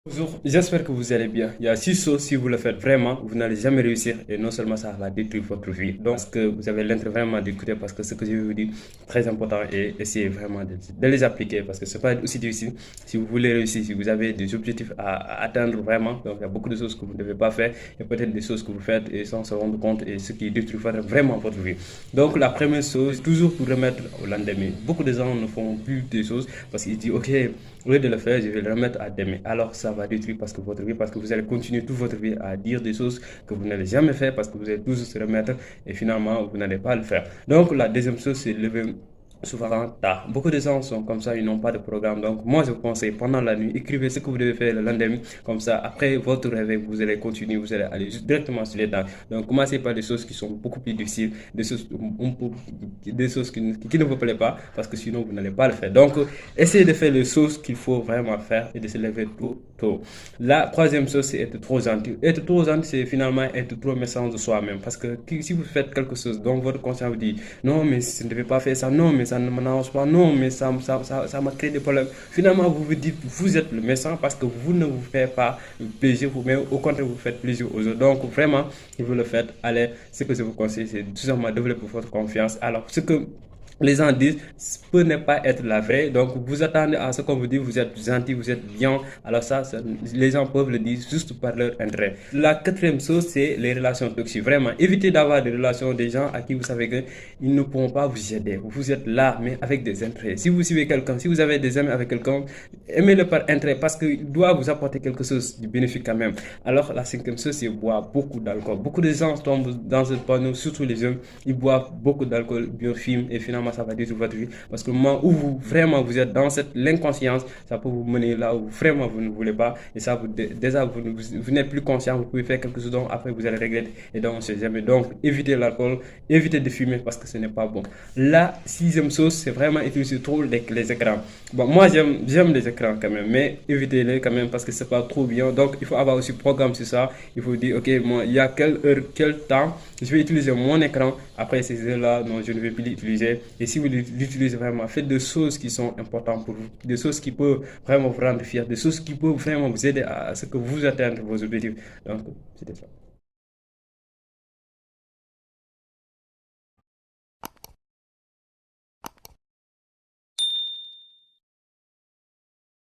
Bonjour, j'espère que vous allez bien. Il y a six choses, si vous le faites vraiment, vous n'allez jamais réussir et non seulement ça va détruire votre vie. Donc, parce que vous avez l'intérêt vraiment d'écouter parce que ce que je vais vous dire est très important et essayez vraiment de les appliquer parce que ce n'est pas aussi difficile. Si vous voulez réussir, si vous avez des objectifs à atteindre vraiment, donc il y a beaucoup de choses que vous ne devez pas faire et peut-être des choses que vous faites et sans se rendre compte et ce qui détruit vraiment votre vie. Donc, la première chose, toujours pour remettre au lendemain. Beaucoup de gens ne font plus des choses parce qu'ils disent, OK, au lieu de le faire, je vais le remettre à demain. Alors, ça va détruire parce que votre vie, parce que vous allez continuer toute votre vie à dire des choses que vous n'allez jamais faire parce que vous allez toujours se remettre et finalement, vous n'allez pas le faire. Donc, la deuxième chose, c'est lever souvent tard. Beaucoup de gens sont comme ça, ils n'ont pas de programme. Donc, moi, je vous conseille pendant la nuit, écrivez ce que vous devez faire le lendemain. Comme ça, après votre réveil, vous allez continuer, vous allez aller directement sur les tâches. Donc, commencez par des choses qui sont beaucoup plus difficiles, des choses qui ne vous plaisent pas, parce que sinon, vous n'allez pas le faire. Donc, essayez de faire les choses qu'il faut vraiment faire et de se lever tôt. La troisième chose, c'est être trop gentil. Être trop gentil, c'est finalement être trop méchant de soi-même. Parce que si vous faites quelque chose dont votre conscience vous dit, non, mais je ne devais pas faire ça, non, mais ça ne m'arrange pas, non, mais ça m'a créé des problèmes. Finalement, vous vous dites, vous êtes le méchant parce que vous ne vous faites pas plaisir, mais au contraire, vous faites plaisir aux autres. Donc, vraiment, si vous le faites, allez, ce que je vous conseille, c'est tout simplement développer votre confiance. Alors, ce que les gens disent peut ne pas être la vraie. Donc, vous attendez à ce qu'on vous dit, vous êtes gentil, vous êtes bien. Alors ça, les gens peuvent le dire juste par leur intérêt. La quatrième chose, c'est les relations toxiques. Vraiment, évitez d'avoir des relations des gens à qui vous savez qu'ils ne pourront pas vous aider. Vous êtes là, mais avec des intérêts. Si vous suivez quelqu'un, si vous avez des amis avec quelqu'un, aimez-le par intérêt parce qu'il doit vous apporter quelque chose de bénéfique quand même. Alors, la cinquième chose, c'est boire beaucoup d'alcool. Beaucoup de gens tombent dans ce panneau, surtout les jeunes, ils boivent beaucoup d'alcool, biofument et finalement, ça va détruire votre vie. Parce que le moment où vous êtes dans l'inconscience, ça peut vous mener là où vraiment vous ne voulez pas. Et ça, déjà, vous n'êtes plus conscient, vous pouvez faire quelque chose dont après vous allez regretter. Et donc, on ne sait jamais. Donc, évitez l'alcool, évitez de fumer parce que ce n'est pas bon. La sixième chose, c'est vraiment utiliser trop les écrans. Bon, moi, j'aime les écrans quand même, mais évitez-les quand même parce que c'est pas trop bien. Donc, il faut avoir aussi programme sur ça. Il faut dire, OK, moi, il y a quelle heure, quel temps, je vais utiliser mon écran. Après ces heures-là, non, je ne vais plus l'utiliser. Et si vous l'utilisez vraiment, faites des choses qui sont importantes pour vous, des choses qui peuvent vraiment vous rendre fier, des choses qui peuvent vraiment vous aider à ce que vous atteignez vos objectifs. Donc, c'était ça.